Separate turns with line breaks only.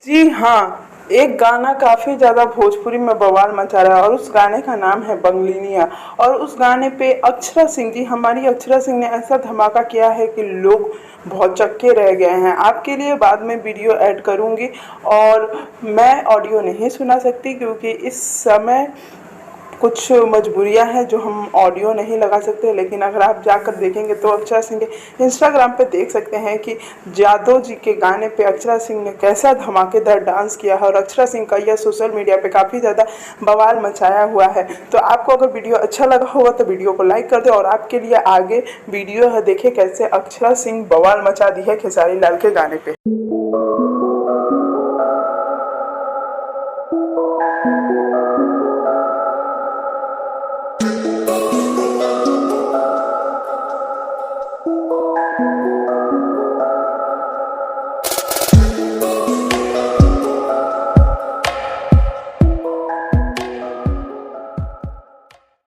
जी हाँ, एक गाना काफ़ी ज़्यादा भोजपुरी में बवाल मचा रहा है और उस गाने का नाम है बंगलिनिया। और उस गाने पे अक्षरा सिंह जी, हमारी अक्षरा सिंह ने ऐसा धमाका किया है कि लोग भौचक्के रह गए हैं। आपके लिए बाद में वीडियो ऐड करूँगी और मैं ऑडियो नहीं सुना सकती क्योंकि इस समय कुछ मजबूरियां हैं जो हम ऑडियो नहीं लगा सकते। लेकिन अगर आप जाकर देखेंगे तो अक्षरा सिंह के इंस्टाग्राम पे देख सकते हैं कि जादव जी के गाने पे अक्षरा सिंह ने कैसा धमाकेदार डांस किया है और अक्षरा सिंह का यह सोशल मीडिया पे काफ़ी ज़्यादा बवाल मचाया हुआ है। तो आपको अगर वीडियो अच्छा लगा होगा तो वीडियो को लाइक कर दे और आपके लिए आगे वीडियो है, देखे कैसे अक्षरा सिंह बवाल मचा दी है खेसारी लाल के गाने पे।